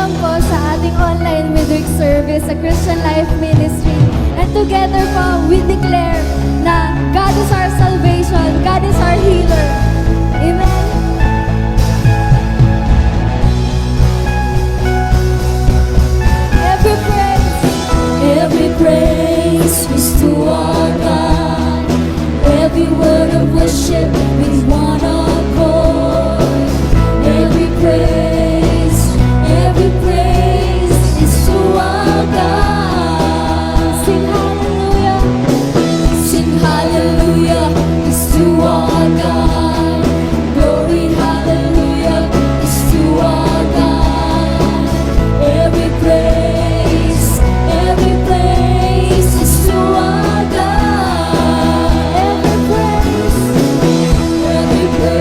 welcome po sa ating online midweek service sa Christian Life Ministry. And together po, we declare na God is our salvation, God is our healer. Amen. Every praise is to our God. Every word of worship is one accord. Every praise is to our God. Sing hallelujah. Sing hallelujah is to our God. Glory hallelujah is to our God. Every praise is to our God. Every praise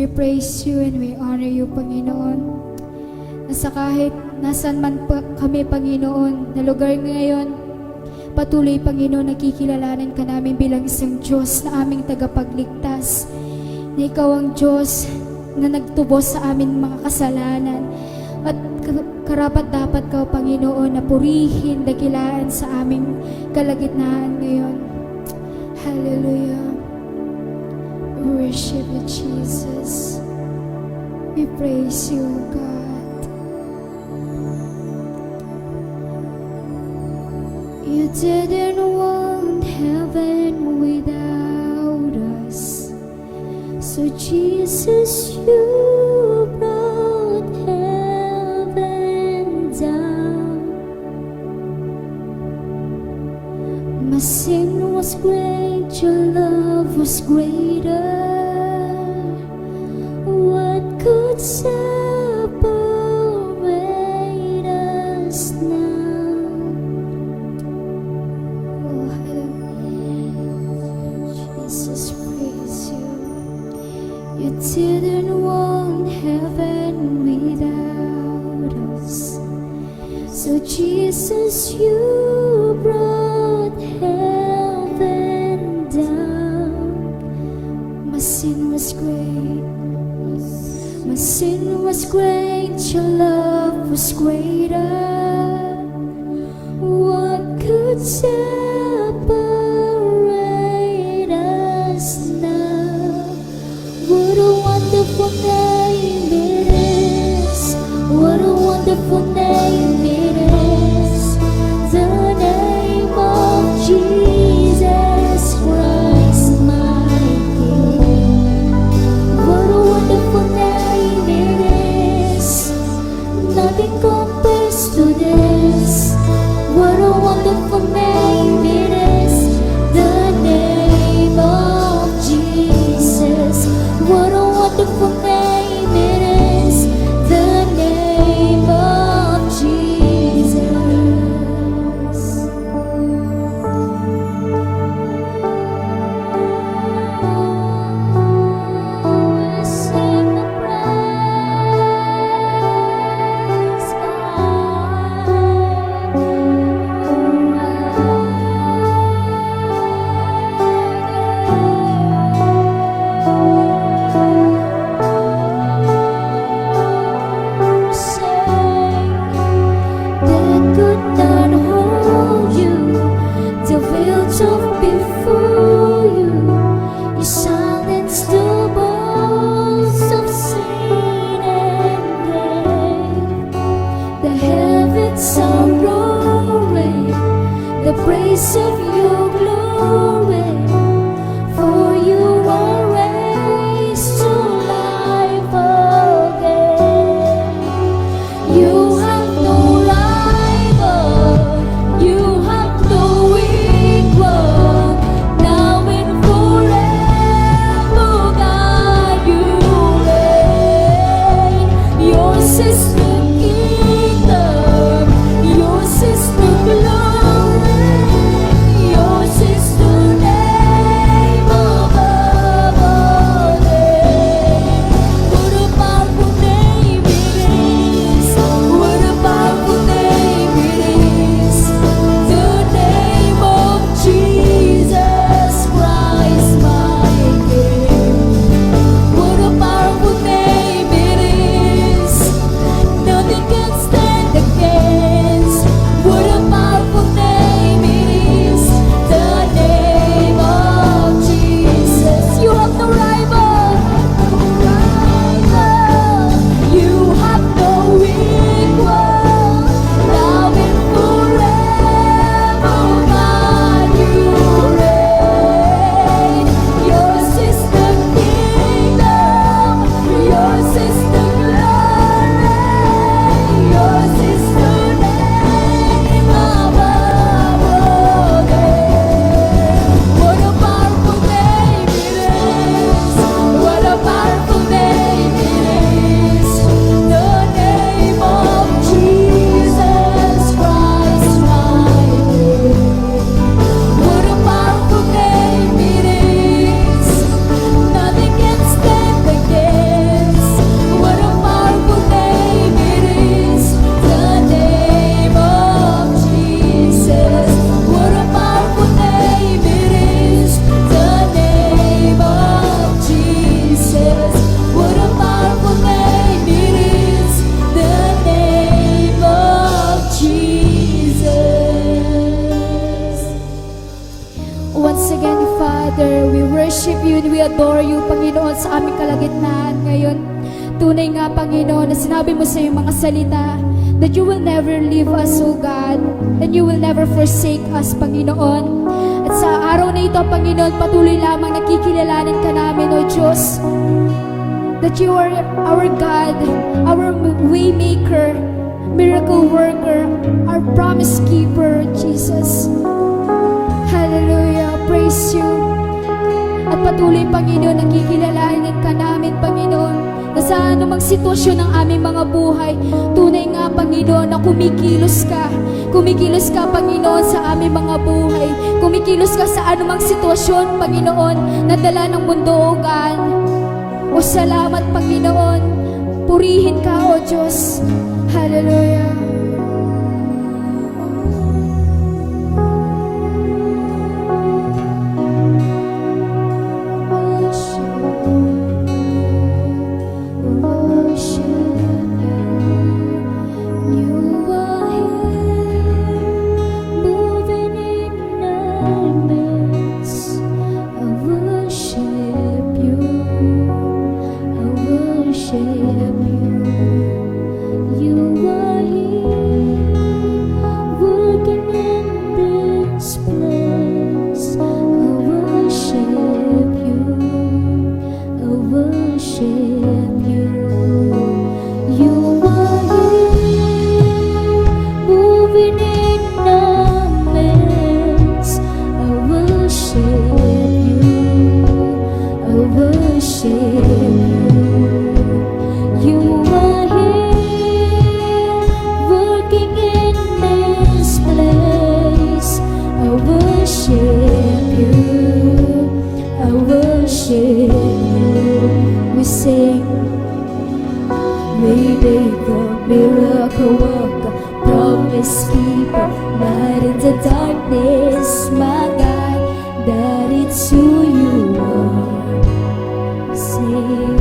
We praise you and we honor you, Panginoon. Nasa kahit nasan man kami, Panginoon, na lugar ngayon, patuloy, Panginoon, nakikilalanan ka namin bilang isang Diyos na aming tagapagligtas, na ikaw ang Diyos na nagtubos sa aming mga kasalanan. At karapat dapat ka, Panginoon, na purihin, dakilaan sa aming kalagitnaan ngayon. Hallelujah. We worship you, Jesus. We praise you, God. You didn't want heaven without us, so Jesus, you brought heaven down. My sin was great, your love was greater. What could separate us now? Oh, Jesus, praise you. You didn't want heaven without us, so Jesus, you brought heaven down. My sin was great, my sin was great, your love was greater. What could separate us now? What a wonderful name it is. What a wonderful name it is. The name of Jesus Christ, my King. What a wonderful name it is. Nothing compares to this. What a wonderful name it is. The name of Jesus. What a wonderful name it is. The name of Jesus. We sing the praise, that could not hold you, the veils of before you. You silenced the voice of sin and grave. The heavens are roaring, the praise of your glory. For you are raised to life again. You have no rival, you have no equal. Now and forever, God, you reign. Yours is the kingdom, yours is the glory, yours is worship you and we adore you, Panginoon, sa aming kalagitnaan ngayon. Tunay nga, Panginoon, na sinabi mo sa iyong mga salita that you will never leave us, O God, and you will never forsake us, Panginoon. At sa araw na ito, Panginoon, patuloy lamang nakikilalanin ka namin, O Diyos, that you are our God, our way maker, miracle worker, our promise keeper, Jesus. Hallelujah, praise you. At patuloy, Panginoon, nakikilalanin ka namin, Panginoon, na sa anumang sitwasyon ng aming mga buhay, tunay nga, Panginoon, na kumikilos ka, Panginoon, sa aming mga buhay, kumikilos ka sa anumang sitwasyon, Panginoon, na dala ng mundo, O God. O salamat, Panginoon, purihin ka, O Diyos. Hallelujah. Miracle worker, promise keeper, light in the darkness, my God, that it's who you are. Sing,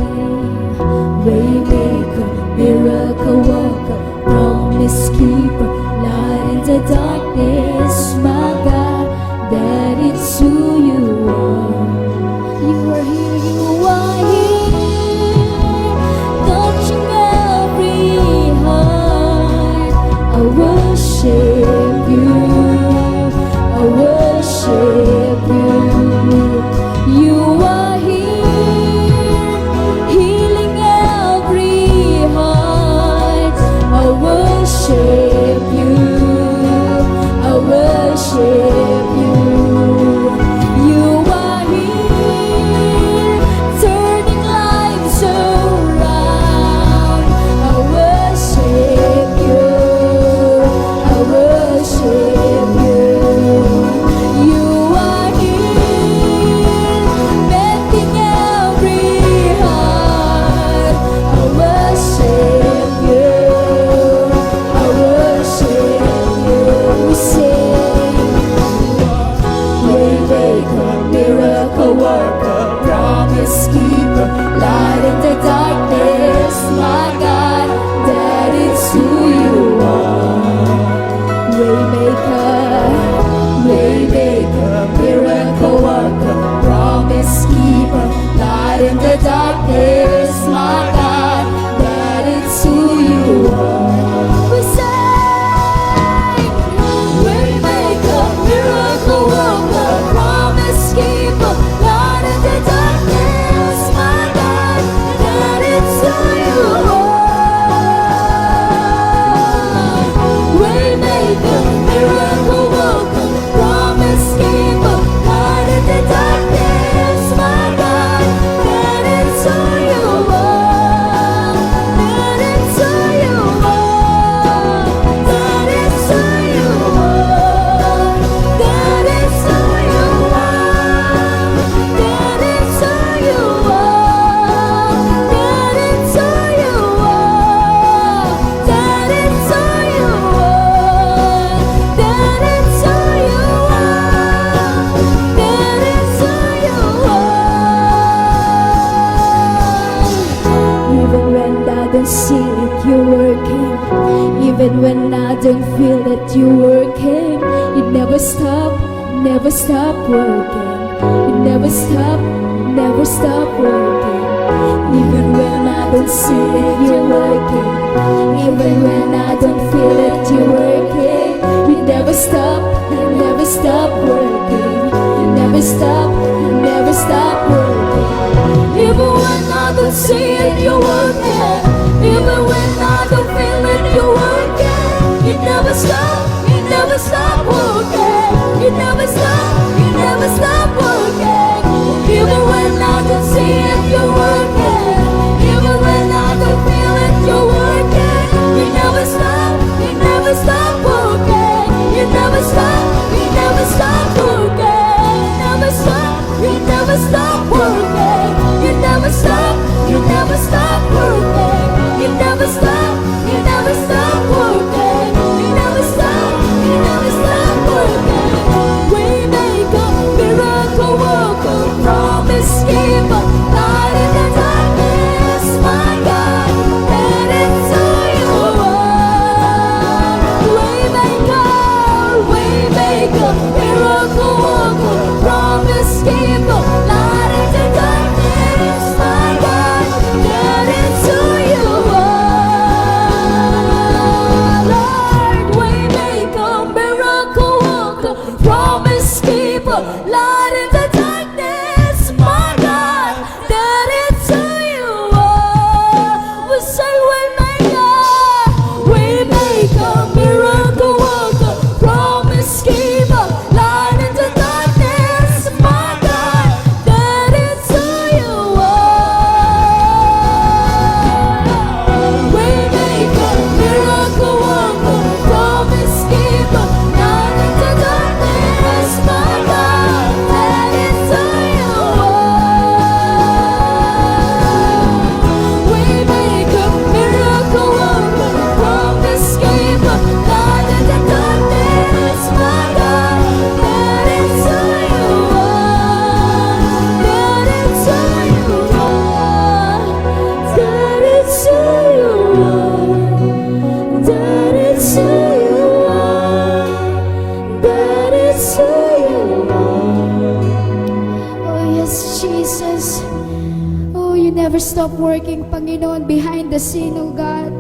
waymaker, miracle worker, promise keeper, light in the darkness, my God, that it's who you are. You are here, you are here, touching every heart. I worship you, I worship you. You are here, healing every heart. I worship you, I worship you. You are here, turning lives around. I worship you, I worship you. You are here, mending every heart. I worship you, I worship you. We sing, waymaker, miracle worker, promise keeper, light in the darkness, my God, that it's who you are. Waymaker, miracle worker, promise keeper, light in the darkness, my God, that it's who you are. We say, waymaker, miracle worker, promise keeper, light in the darkness, my God, that it's who you are. Waymaker, miracle worker, promise keeper, light in the darkness, my God, that it's who you are. That it's who you are. That it's who you are. That it's who you are. That it's who you are. That it's who you are. That it's who you are. That it's who you are. That it's who you are. Even when I don't see it, you're working. Even when I don't feel that you're working, you never stop working. You never stop working. Even when I don't see it, you're working. Even when I don't feel it, you're working. You never stop working. You never stop working. Even when I don't see it, you're working. Even when I don't feel it, you're working. You never stop working. You never stop working. Even when I don't see it, you're working. Even when I don't feel it, you're working. You never stop working. You never stop working. You never stop working. You never stop working. You never stop working. You never stop working. You never stop working. We make a miracle worker, promise keeper, light in the darkness, my God, that is who you are. We make a miracle worker, promise keeper, light in the darkness, my God, that is who you are. Lord, we make a miracle worker, promise keeper, light in the darkness, my God, that is who you are. We say we make a miracle worker, promise keeper, light in the darkness, my God, that is who you are. We make a miracle worker, promise keeper, light in the darkness, my God, that is who you are. We make a miracle worker, promise keeper, light in the darkness, my God, that is who you are. That is who you are. That is who you are. That is who you are. That is who you are. Oh yes, Jesus. Oh, you never stop working, Panginoon, behind the scene, oh God.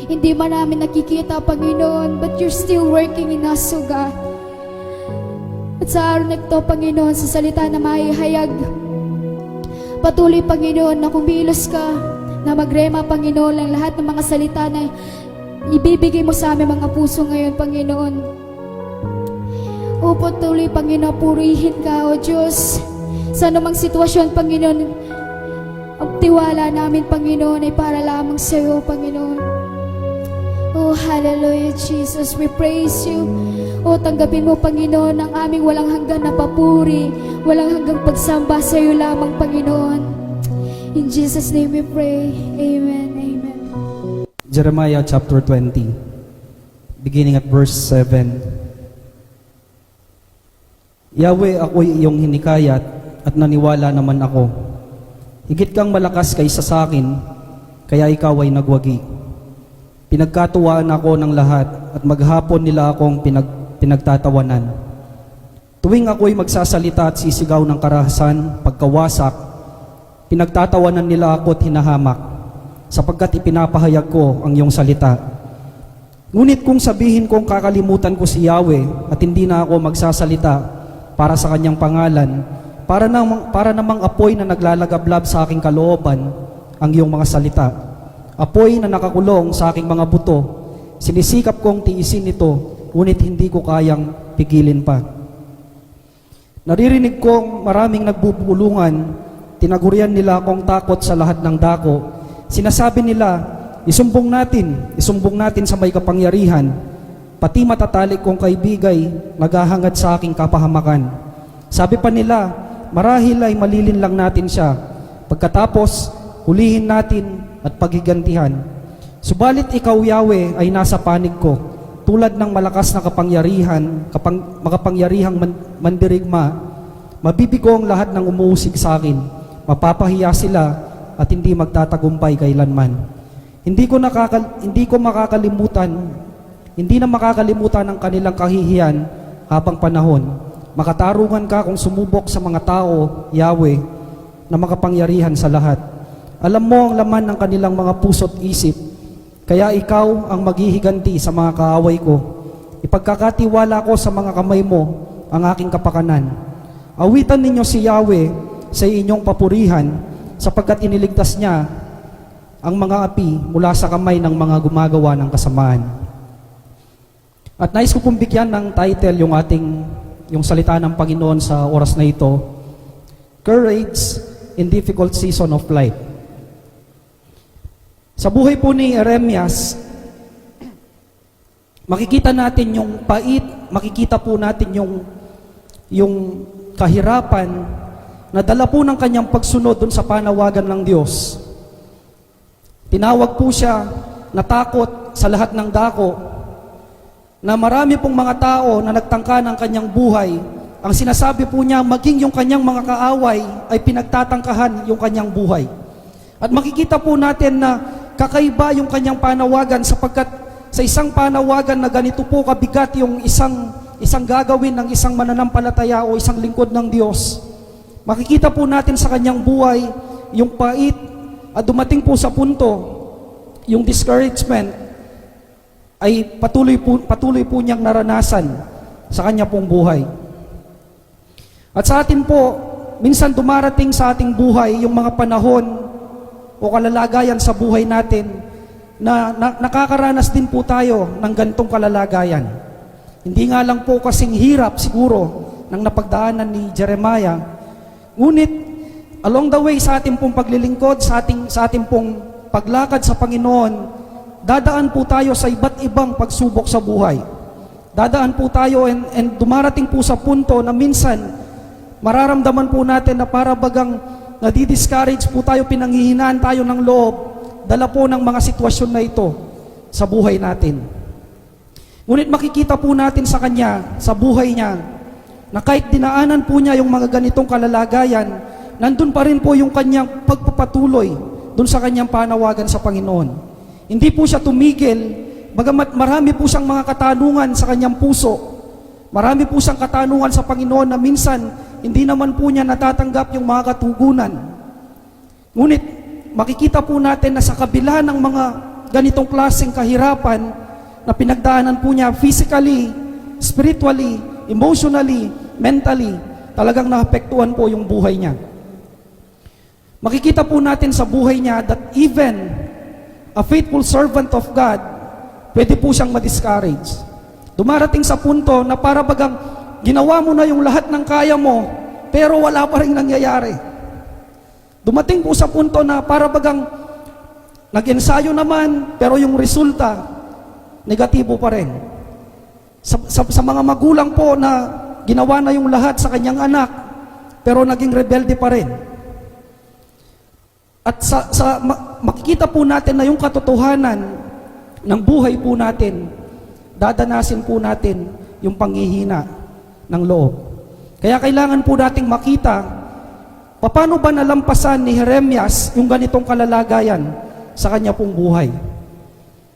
Hindi man namin nakikita, Panginoon, but you're still working in us, oh God. At sa araw na ito, Panginoon, sa salita na mahihayag, patuloy, Panginoon, na kumilos ka, na magrema, Panginoon, ang lahat ng mga salita na ibibigay mo sa aming mga puso ngayon, Panginoon. O patuloy, Panginoon, purihin ka, O Diyos. Sa anumang sitwasyon, Panginoon, ang tiwala namin, Panginoon, ay para lamang sa iyo, Panginoon. Oh, hallelujah, Jesus. We praise you. Oh, tanggapin mo, Panginoon, ang aming walang hanggan na papuri, walang hanggang pagsamba sa iyo lamang, Panginoon. In Jesus' name we pray. Amen. Amen. Jeremiah chapter 20, beginning at verse 7. Yahweh, ako'y iyong hinikayat at naniwala naman ako. Higit kang malakas kaysa sa akin, kaya ikaw ay nagwagi. Pinagkatuwaan ako ng lahat at maghapon nila akong pinagtatawanan. Tuwing ako'y magsasalita at sisigaw ng karahasan, pagkawasak, pinagtatawanan nila ako at hinahamak, sapagkat ipinapahayag ko ang iyong salita. Ngunit kung sabihin kong kakalimutan ko si Yahweh at hindi na ako magsasalita para sa kanyang pangalan, para namang apoy na naglalagablab sa aking kalooban ang iyong mga salita. Apoy na nakakulong sa aking mga buto, sinisikap kong tiisin ito, ngunit hindi ko kayang pigilin pa. Naririnig kong maraming nagbubulungan, tinagurian nila akong takot sa lahat ng dako. Sinasabi nila, isumbong natin sa may kapangyarihan, pati matatalik kong kaibigay, naghahangad sa aking kapahamakan. Sabi pa nila, marahil ay malilin lang natin siya, pagkatapos hulihin natin at paghigantihan. Subalit ikaw, Yahweh, ay nasa panig ko, tulad ng malakas na makapangyarihang mandirigma. Mabibigo ang lahat ng umuusig sa akin, mapapahiya sila at hindi magtatagumpay kailanman. Hindi na makakalimutan ang kanilang kahihiyan habang panahon. Makatarungan ka kung sumubok sa mga tao, Yahweh, na makapangyarihan sa lahat. Alam mo ang laman ng kanilang mga puso't isip, kaya ikaw ang maghihiganti sa mga kaaway ko. Ipagkakatiwala ko sa mga kamay mo ang aking kapakanan. Awitan ninyo si Yahweh sa inyong papurihan, sapagkat iniligtas niya ang mga api mula sa kamay ng mga gumagawa ng kasamaan. At nais ko pong bigyan ng title yung salita ng Panginoon sa oras na ito, Courage in Difficult Season of Life. Sa buhay po ni Jeremias, makikita natin yung pait, makikita po natin yung kahirapan na dala po ng kanyang pagsunod dun sa panawagan ng Diyos. Tinawag po siya, natakot sa lahat ng dako, na marami pong mga tao na nagtangka ng kanyang buhay. Ang sinasabi po niya, maging yung kanyang mga kaaway ay pinagtatangkahan yung kanyang buhay. At makikita po natin na kakaiba yung kanyang panawagan, sapagkat sa isang panawagan na ganito po kabigat yung isang gagawin ng isang mananampalataya o isang lingkod ng Diyos, makikita po natin sa kanyang buhay yung pait, at dumating po sa punto yung discouragement ay patuloy po niyang naranasan sa kanya pong buhay. At sa atin po, minsan dumarating sa ating buhay yung mga panahon o kalalagayan sa buhay natin na nakakaranas din po tayo ng gantong kalalagayan. Hindi nga lang po kasing hirap siguro ng napagdaanan ni Jeremiah, ngunit along the way sa ating pong paglilingkod, sa ating pong paglakad sa Panginoon, dadaan po tayo sa iba't ibang pagsubok sa buhay. Dadaan po tayo and dumarating po sa punto na minsan mararamdaman po natin na para bagang nadi-discourage po tayo, pinanghihinaan tayo ng loob, dala po ng mga sitwasyon na ito sa buhay natin. Ngunit makikita po natin sa kanya, sa buhay niya, na kahit dinaanan po niya yung mga ganitong kalalagayan, nandun pa rin po yung kanyang pagpapatuloy dun sa kanyang panawagan sa Panginoon. Hindi po siya tumigil, bagamat marami po siyang mga katanungan sa kanyang puso. Marami po siyang katanungan sa Panginoon na minsan hindi naman po niya natatanggap yung mga katugunan. Ngunit makikita po natin na sa kabila ng mga ganitong klaseng kahirapan na pinagdaanan po niya physically, spiritually, emotionally, mentally, talagang naapektuhan po yung buhay niya. Makikita po natin sa buhay niya that even a faithful servant of God, pwede po siyang ma-discourage. Dumarating sa punto na para bagang ginawa mo na yung lahat ng kaya mo, pero wala pa rin nangyayari. Dumating po sa punto na para bagang nag-ensayo naman, pero yung resulta, negatibo pa rin. Sa mga magulang po na ginawa na yung lahat sa kanyang anak, pero naging rebelde pa rin. At makikita po natin na yung katotohanan ng buhay po natin, dadanasin po natin yung panghihina ng loob. Kaya kailangan po nating makita, paano ba nalampasan ni Jeremias yung ganitong kalalagayan sa kanya pong buhay.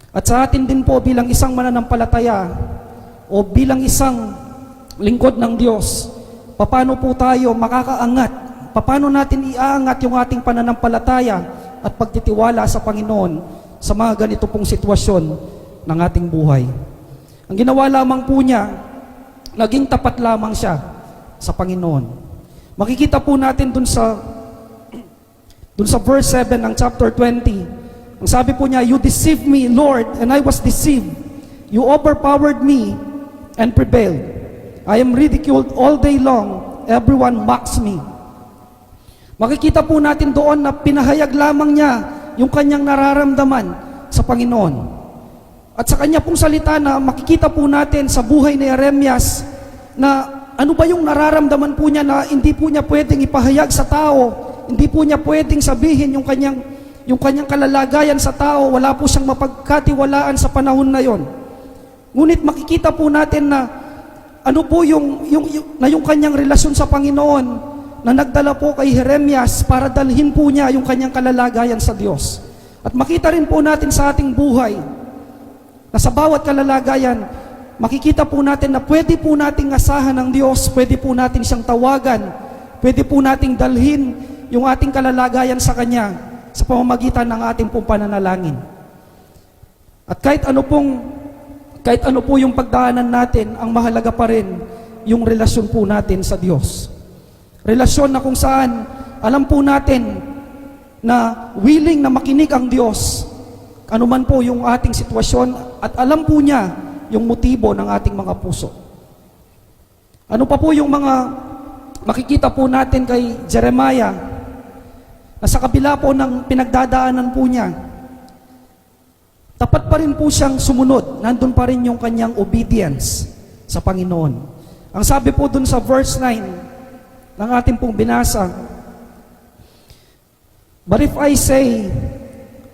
At sa atin din po bilang isang mananampalataya o bilang isang lingkod ng Diyos, paano po tayo makakaangat? Paano natin iaangat yung ating pananampalataya at pagtitiwala sa Panginoon sa mga ganito pong sitwasyon ng ating buhay? Ang ginawa lamang po niya, naging tapat lamang siya sa Panginoon. Makikita po natin dun sa verse 7 ng chapter 20. Ang sabi po niya, "You deceived me, Lord, and I was deceived. You overpowered me and prevailed. I am ridiculed all day long. Everyone mocks me." Makikita po natin doon na pinahayag lamang niya yung kanyang nararamdaman sa Panginoon. At sa kanya pong salita na makikita po natin sa buhay ni Jeremias na ano ba yung nararamdaman po niya na hindi po niya pwedeng ipahayag sa tao, hindi po niya pwedeng sabihin yung kanyang kalalagayan sa tao, wala po siyang mapagkatiwalaan sa panahon na yon. Ngunit makikita po natin na ano po yung kanyang relasyon sa Panginoon na nagdala po kay Jeremias para dalhin po niya yung kanyang kalalagayan sa Diyos. At makita rin po natin sa ating buhay na sa bawat kalalagayan, makikita po natin na pwede po nating asahan ng Diyos, pwede po natin siyang tawagan, pwede po nating dalhin yung ating kalalagayan sa Kanya sa pamamagitan ng ating pong pananalangin. At kahit ano po yung pagdaanan natin, ang mahalaga pa rin yung relasyon po natin sa Diyos. Relasyon na kung saan alam po natin na willing na makinig ang Diyos, anuman po yung ating sitwasyon, at alam po niya yung motibo ng ating mga puso. Ano pa po yung mga makikita po natin kay Jeremiah, na sa kabila po ng pinagdadaanan po niya, tapat pa rin po siyang sumunod, nandun pa rin yung kanyang obedience sa Panginoon. Ang sabi po dun sa verse 9 ng ating pong binasa, "But if I say,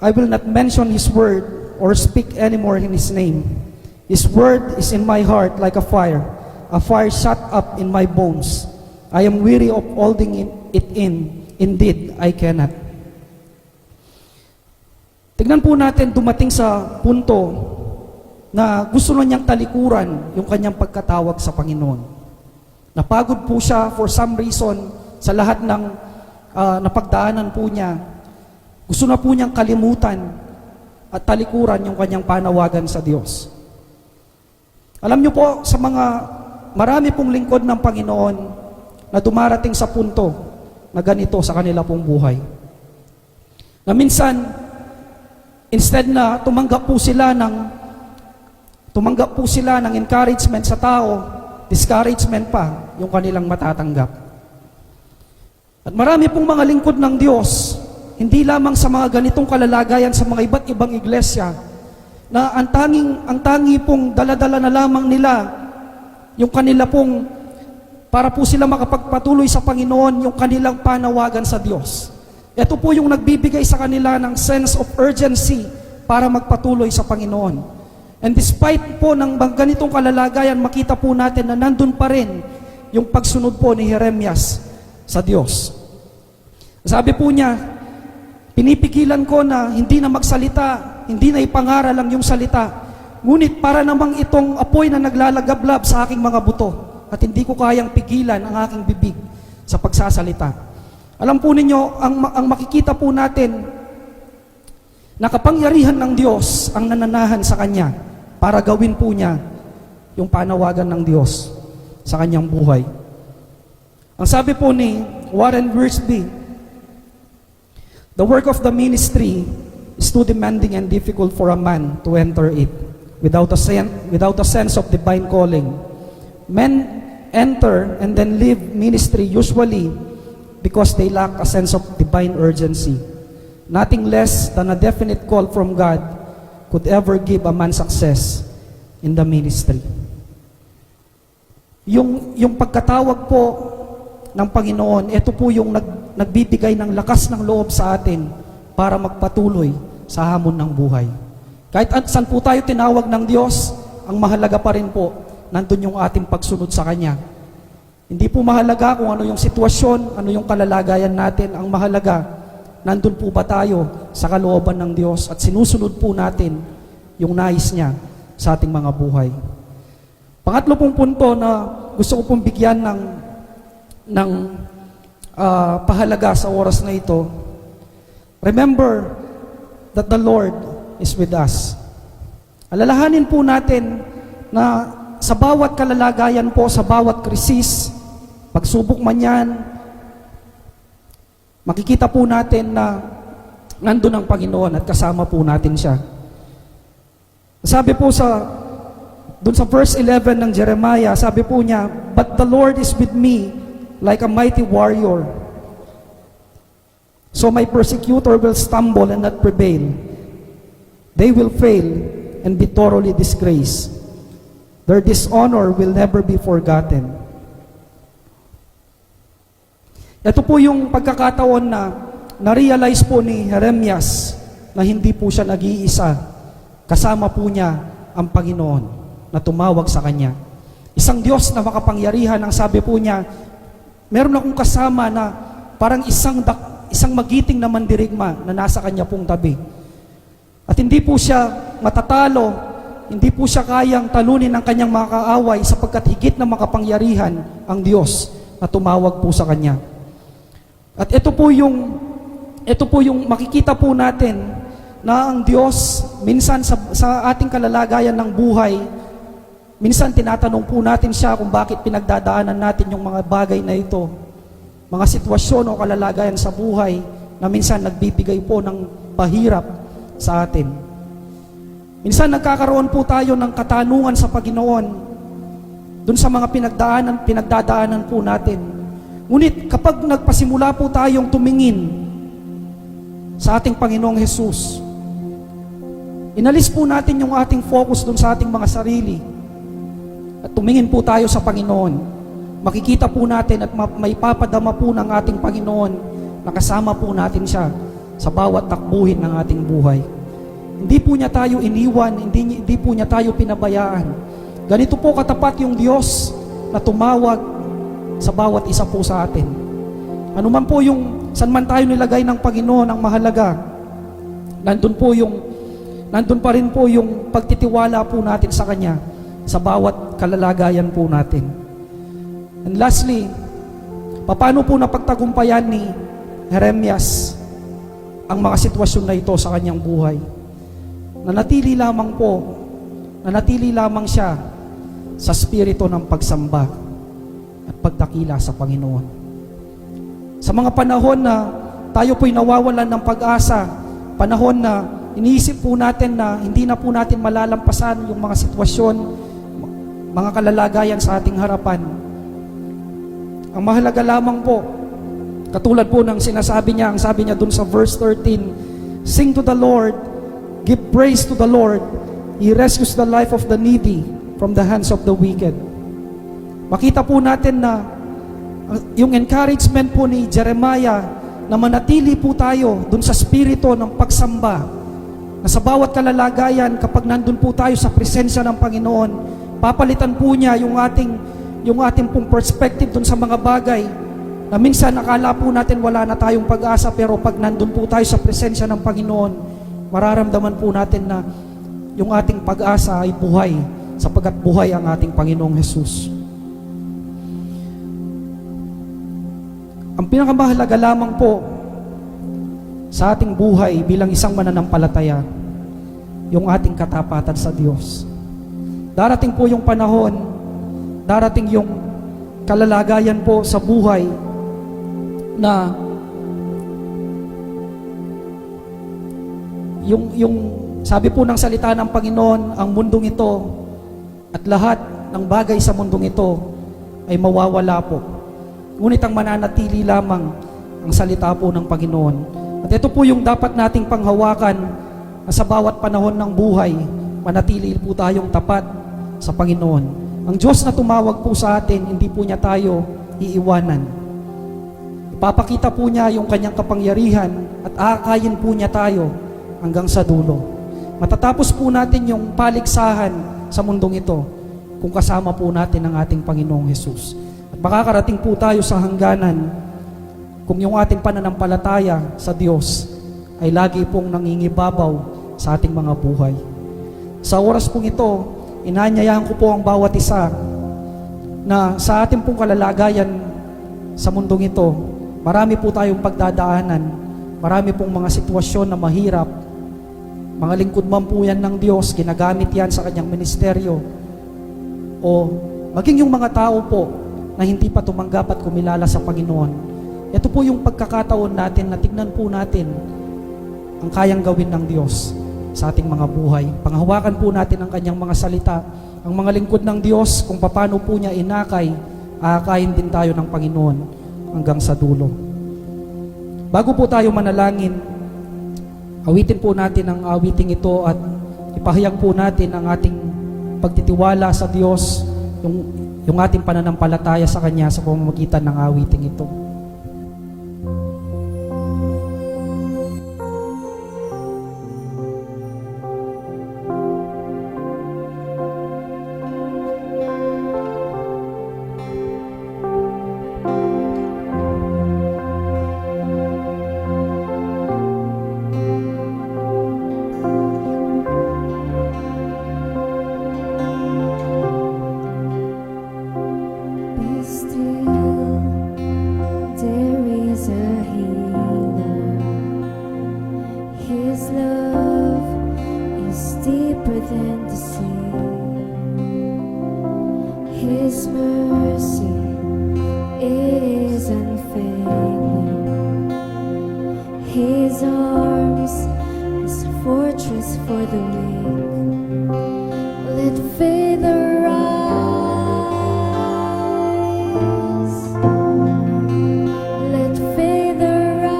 I will not mention His word or speak anymore in His name, His word is in my heart like a fire shut up in my bones. I am weary of holding it in. Indeed, I cannot." Tignan po natin, dumating sa punto na gusto na niyang talikuran yung kanyang pagkatawag sa Panginoon. Napagod po siya for some reason sa lahat ng napagdaanan po niya. Gusto na po niyang kalimutan at talikuran yung kanyang panawagan sa Diyos. Alam niyo po, sa mga marami pong lingkod ng Panginoon na dumarating sa punto na ganito sa kanila pong buhay. Na minsan, instead na tumanggap po sila ng encouragement sa tao, discouragement pa yung kanilang matatanggap. At marami pong mga lingkod ng Diyos, hindi lamang sa mga ganitong kalalagayan sa mga iba't ibang iglesia, na ang tangi pong daladala na lamang nila yung kanila pong, para po sila makapagpatuloy sa Panginoon, yung kanilang panawagan sa Diyos. Ito po yung nagbibigay sa kanila ng sense of urgency para magpatuloy sa Panginoon. And despite po ng ganitong kalalagayan, makita po natin na nandun pa rin yung pagsunod po ni Jeremias sa Diyos. Sabi po niya, "Pinipigilan ko na hindi na magsalita, hindi na ipangaral ang iyong salita. Ngunit para namang itong apoy na naglalagablab sa aking mga buto, at hindi ko kayang pigilan ang aking bibig sa pagsasalita." Alam po ninyo, ang makikita po natin, na kapangyarihan ng Diyos ang nananahan sa Kanya para gawin po niya yung panawagan ng Diyos sa kanyang buhay. Ang sabi po ni Warren Wiersbe, "The work of the ministry is too demanding and difficult for a man to enter it without a sense of divine calling. Men enter and then leave ministry usually because they lack a sense of divine urgency. Nothing less than a definite call from God could ever give a man success in the ministry." Yung pagkatawag po ng Panginoon, ito po yung nagbibigay ng lakas ng loob sa atin para magpatuloy sa hamon ng buhay. Kahit saan po tayo tinawag ng Diyos, ang mahalaga pa rin po, nandun yung ating pagsunod sa Kanya. Hindi po mahalaga kung ano yung sitwasyon, ano yung kalalagayan natin. Ang mahalaga, nandun po ba tayo sa kalooban ng Diyos at sinusunod po natin yung nais niya sa ating mga buhay. Pangatlo pong punto na gusto ko pong bigyan ng pahalaga sa oras na ito, remember that the Lord is with us. Alalahanin po natin na sa bawat kalalagayan po, sa bawat krisis, pagsubok man yan, makikita po natin na nandun ang Panginoon at kasama po natin siya. Sabi po dun sa verse 11 ng Jeremiah, sabi po niya, "But the Lord is with me like a mighty warrior. So my persecutor will stumble and not prevail. They will fail and be thoroughly disgraced. Their dishonor will never be forgotten." Ito po yung pagkakataon na na-realize po ni Jeremias na hindi po siya nag-iisa. Kasama po niya ang Panginoon na tumawag sa kanya. Isang Diyos na makapangyarihan, ang sabi po niya, meron akong kasama na parang isang magiting na mandirigma na nasa kanya pong tabi. At hindi po siya matatalo hindi po siya kayang talunin ng kanyang mga kaaway sapagkat higit na makapangyarihan ang Diyos na tumawag po sa kanya. At ito po yung makikita po natin na ang Diyos minsan sa ating kalalagayan ng buhay, minsan tinatanong po natin siya kung bakit pinagdadaanan natin yung mga bagay na ito, mga sitwasyon o kalalagayan sa buhay na minsan nagbibigay po ng pahirap sa atin. Minsan nagkakaroon po tayo ng katanungan sa Panginoon dun sa mga pinagdadaanan po natin. Ngunit kapag nagpasimula po tayong tumingin sa ating Panginoong Jesus, inalis po natin yung ating focus dun sa ating mga sarili at tumingin po tayo sa Panginoon, makikita po natin at may papadama po ng ating Panginoon na kasama po natin siya sa bawat takbuhin ng ating buhay. Hindi po niya tayo iniwan, hindi po niya tayo pinabayaan. Ganito po katapat yung Diyos na tumawag sa bawat isa po sa atin. Ano man po saan man tayo nilagay ng Panginoon, ang mahalaga, nandun pa rin po yung pagtitiwala po natin sa Kanya sa bawat kalalagayan po natin. And lastly, paano po napagtagumpayan ni Jeremias ang mga sitwasyon na ito sa kanyang buhay? Nanatili lamang siya sa spirito ng pagsamba at pagdakila sa Panginoon. Sa mga panahon na tayo po'y nawawalan ng pag-asa, panahon na iniisip po natin na hindi na po natin malalampasan yung mga sitwasyon, mga kalalagayan sa ating harapan, ang mahalaga lamang po, katulad po ng sinasabi niya, ang sabi niya dun sa verse 13, "Sing to the Lord, give praise to the Lord. He rescues the life of the needy from the hands of the wicked." Makita po natin na yung encouragement po ni Jeremiah na manatili po tayo dun sa spirito ng pagsamba, na sa bawat kalalagayan kapag nandun po tayo sa presensya ng Panginoon, papalitan po niya yung ating pong perspective dun sa mga bagay na minsan nakala po natin wala na tayong pag-asa, pero pag nandun po tayo sa presensya ng Panginoon, mararamdaman po natin na yung ating pag-asa ay buhay, sapagkat buhay ang ating Panginoong Jesus. Ang pinakamahalaga lamang po sa ating buhay bilang isang mananampalataya, yung ating katapatan sa Diyos. Darating po yung panahon, darating yung kalalagayan po sa buhay na yung sabi po ng salita ng Panginoon, ang mundong ito at lahat ng bagay sa mundong ito ay mawawala po. Ngunit ang mananatili lamang ang salita po ng Panginoon. At ito po yung dapat nating panghawakan na sa bawat panahon ng buhay, manatili po tayong tapat sa Panginoon. Ang Diyos na tumawag po sa atin, hindi po niya tayo iiwanan. Ipapakita po niya yung kanyang kapangyarihan at aakayin po niya tayo hanggang sa dulo. Matatapos po natin yung paligsahan sa mundong ito kung kasama po natin ang ating Panginoong Jesus. At makakarating po tayo sa hangganan kung yung ating pananampalataya sa Diyos ay lagi pong nangingibabaw sa ating mga buhay. Sa oras pong ito, inanyayahan ko po ang bawat isa na sa ating pong kalalagayan sa mundong ito, marami po tayong pagdadaanan, marami pong mga sitwasyon na mahirap. Mga lingkod man po yan ng Diyos, ginagamit yan sa kanyang ministeryo. O maging yung mga tao po na hindi pa tumanggap at kumilala sa Panginoon. Ito po yung pagkakataon natin na tignan po natin ang kayang gawin ng Diyos sa ating mga buhay. Panghawakan po natin ang kanyang mga salita. Ang mga lingkod ng Diyos, kung paano po niya inakay, aakayin din tayo ng Panginoon hanggang sa dulo. Bago po tayo manalangin, awitin po natin ang awiting ito at ipahayag po natin ang ating pagtitiwala sa Diyos, yung ating pananampalataya sa Kanya sa pamamagitan ng awiting ito. arms is a fortress for the weak. Let faith arise. Let faith arise.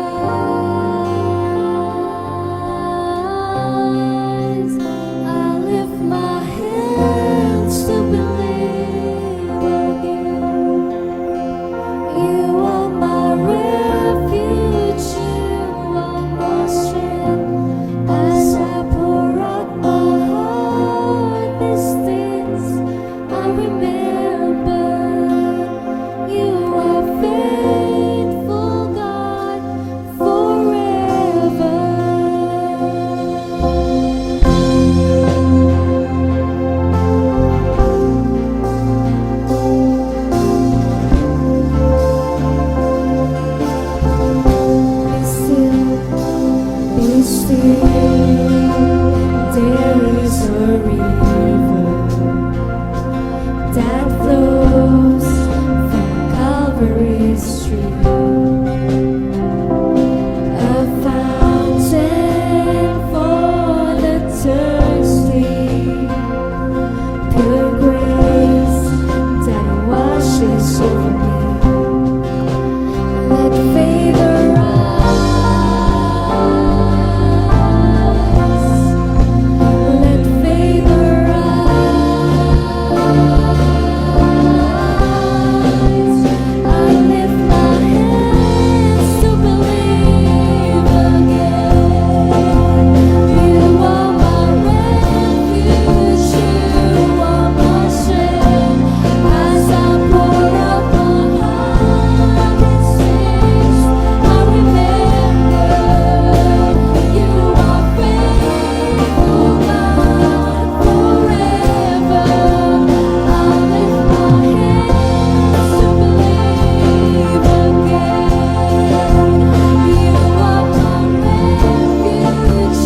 I lift my hands to believe again. You are my refuge, you are my strength. As I pour out my heart, these things I remember. You are faithful, God, forever. Be still, there is a river that flows from Calvary's tree, a fountain for the thirsty, pure grace that washes over me. Let faith arise. Let faith arise. I lift my hands to believe again. You are my refuge, you are my strength. As I pour out my heart, these things I remember. You are faithful, God, forever. I lift my hands to believe again. You are my refuge,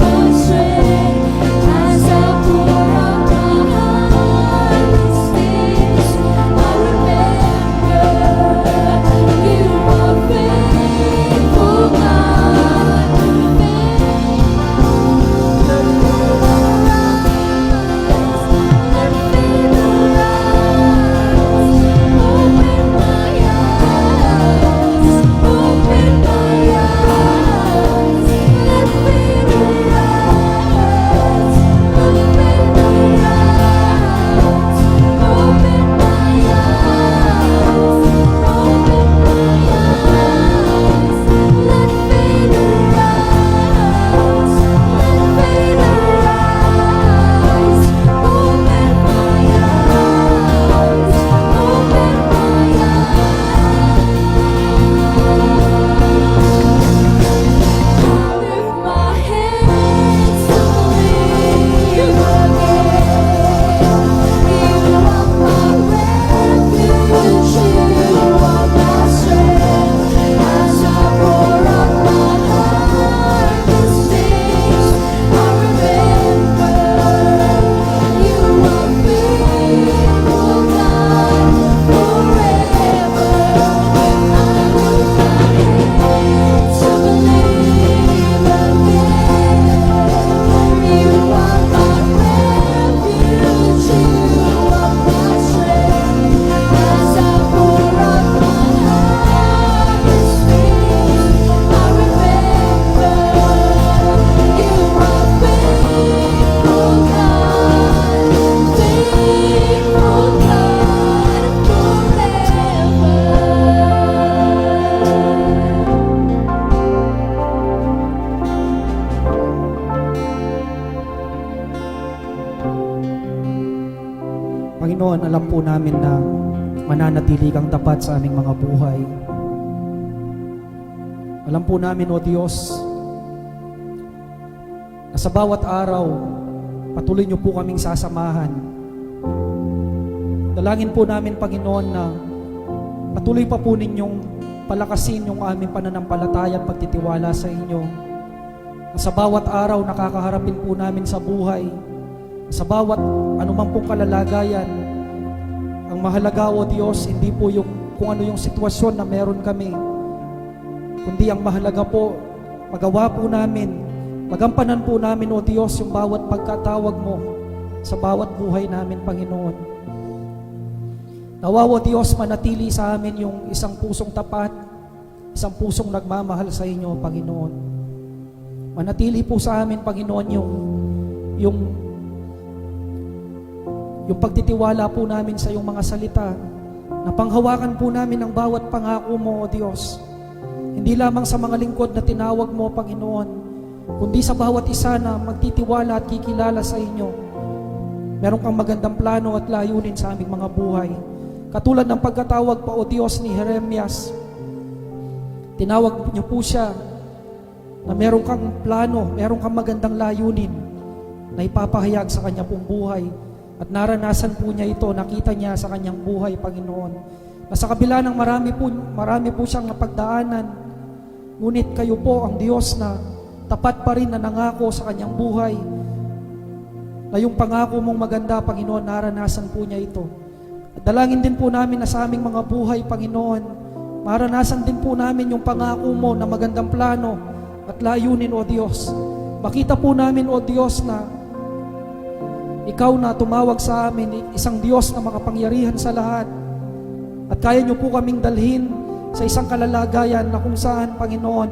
you are my strength. As I pour out my heart, these things I remember. You are faithful, God, Panginoon, alam po namin na mananatili kang tapat sa aming mga buhay. Alam po namin, O Diyos, na sa bawat araw, patuloy niyo po kaming sasamahan. Dalangin po namin, Panginoon, na patuloy pa po ninyong palakasin yung aming pananampalataya at pagtitiwala sa inyo. Na sa bawat araw, nakakaharapin po namin sa buhay, sa bawat anumang pong kalalagayan, ang mahalaga, O Diyos, hindi po yung kung ano yung sitwasyon na meron kami, kundi ang mahalaga po magawa po namin, magampanan po namin, O Diyos, yung bawat pagkatawag mo sa bawat buhay namin, Panginoon. Nawa, O Diyos, manatili sa amin yung isang pusong tapat, isang pusong nagmamahal sa inyo, Panginoon. Manatili po sa amin, Panginoon, yung pagtitiwala po namin sa iyong mga salita, na panghawakan po namin ang bawat pangako mo, O Diyos. Hindi lamang sa mga lingkod na tinawag mo, Panginoon, kundi sa bawat isa na magtitiwala at kikilala sa inyo. Meron kang magandang plano at layunin sa aming mga buhay. Katulad ng pagkatawag pa, O Diyos, ni Jeremias. Tinawag niyo po siya na meron kang plano, meron kang magandang layunin na ipapahayag sa kanya pong buhay. At naranasan po niya ito, nakita niya sa kanyang buhay, Panginoon. Na sa kabila ng marami po siyang napagdaanan, ngunit kayo po ang Diyos na tapat pa rin na nangako sa kanyang buhay. Na yung pangako mong maganda, Panginoon, naranasan po niya ito. At dalangin din po namin na sa aming mga buhay, Panginoon, maranasan din po namin yung pangako mo na magandang plano at layunin, O Diyos. Makita po namin, O Diyos, na Ikaw na tumawag sa amin, isang Diyos na makapangyarihan sa lahat. At kaya niyo po kaming dalhin sa isang kalalagayan na kung saan, Panginoon,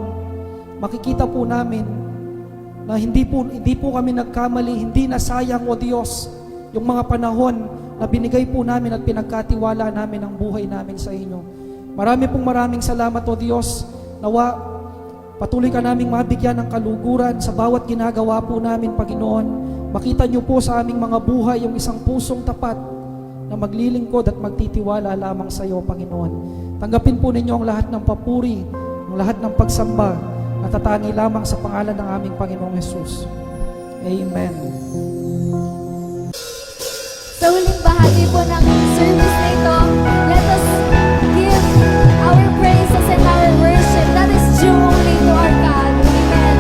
makikita po namin na hindi po kami nagkamali, hindi na sayang, O Diyos, yung mga panahon na binigay po namin at pinagkatiwala namin ang buhay namin sa inyo. Maraming salamat, O Diyos. Nawa, patuloy ka naming mabigyan ng kaluguran sa bawat ginagawa po namin, Panginoon. Makita niyo po sa aming mga buhay yung isang pusong tapat na maglilingkod at magtitiwala lamang sa iyo, Panginoon. Tanggapin po ninyo ang lahat ng papuri, ang lahat ng pagsamba, na tatangi lamang sa pangalan ng aming Panginoong Jesus. Amen. Sa huling bahagi po ng service na ito, let us give our praises and our worship that is due only to our God. Amen.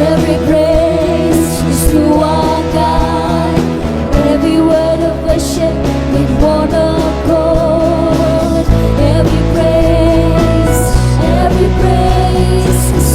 Every praise is to our God. Every word of worship with one accord. Every praise is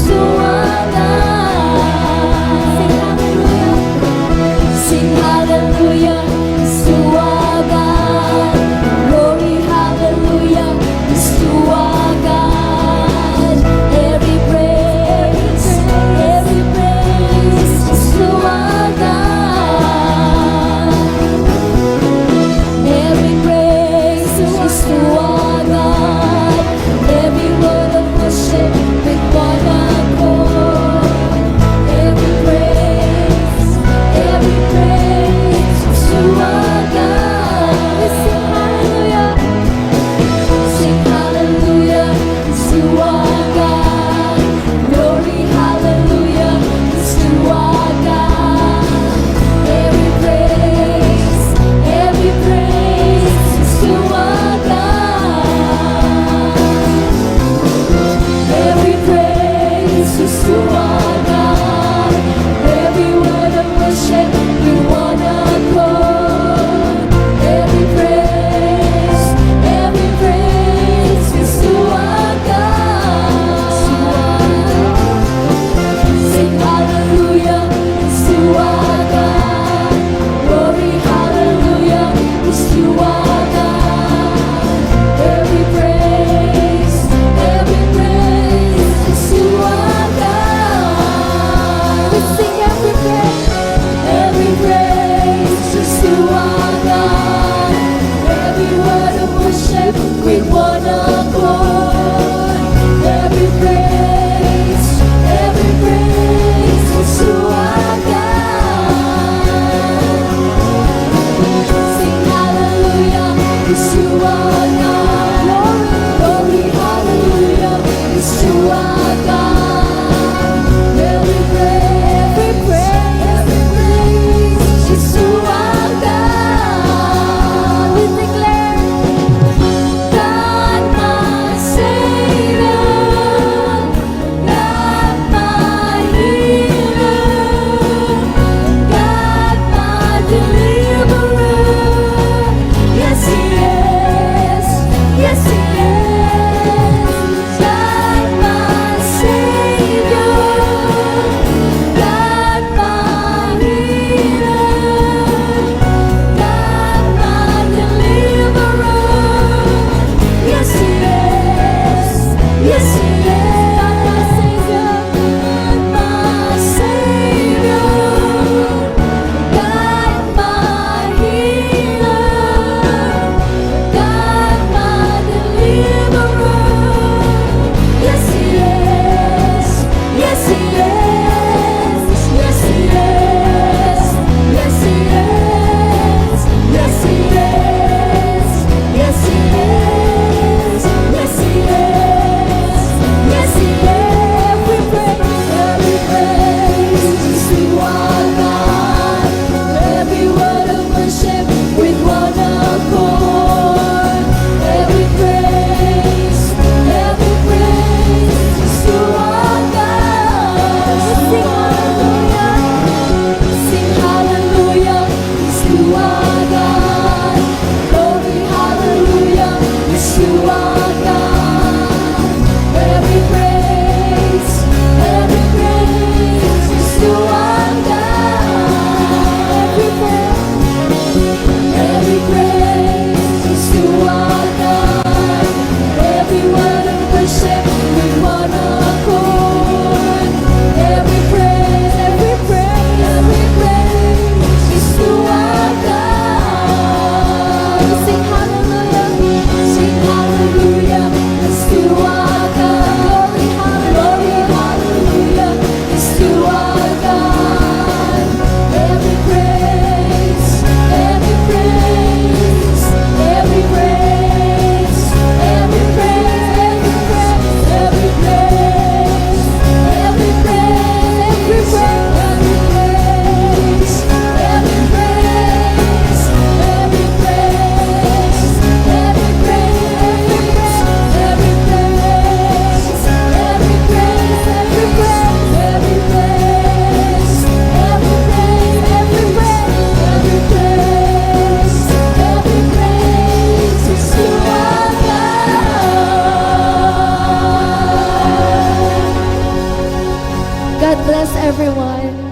bless everyone.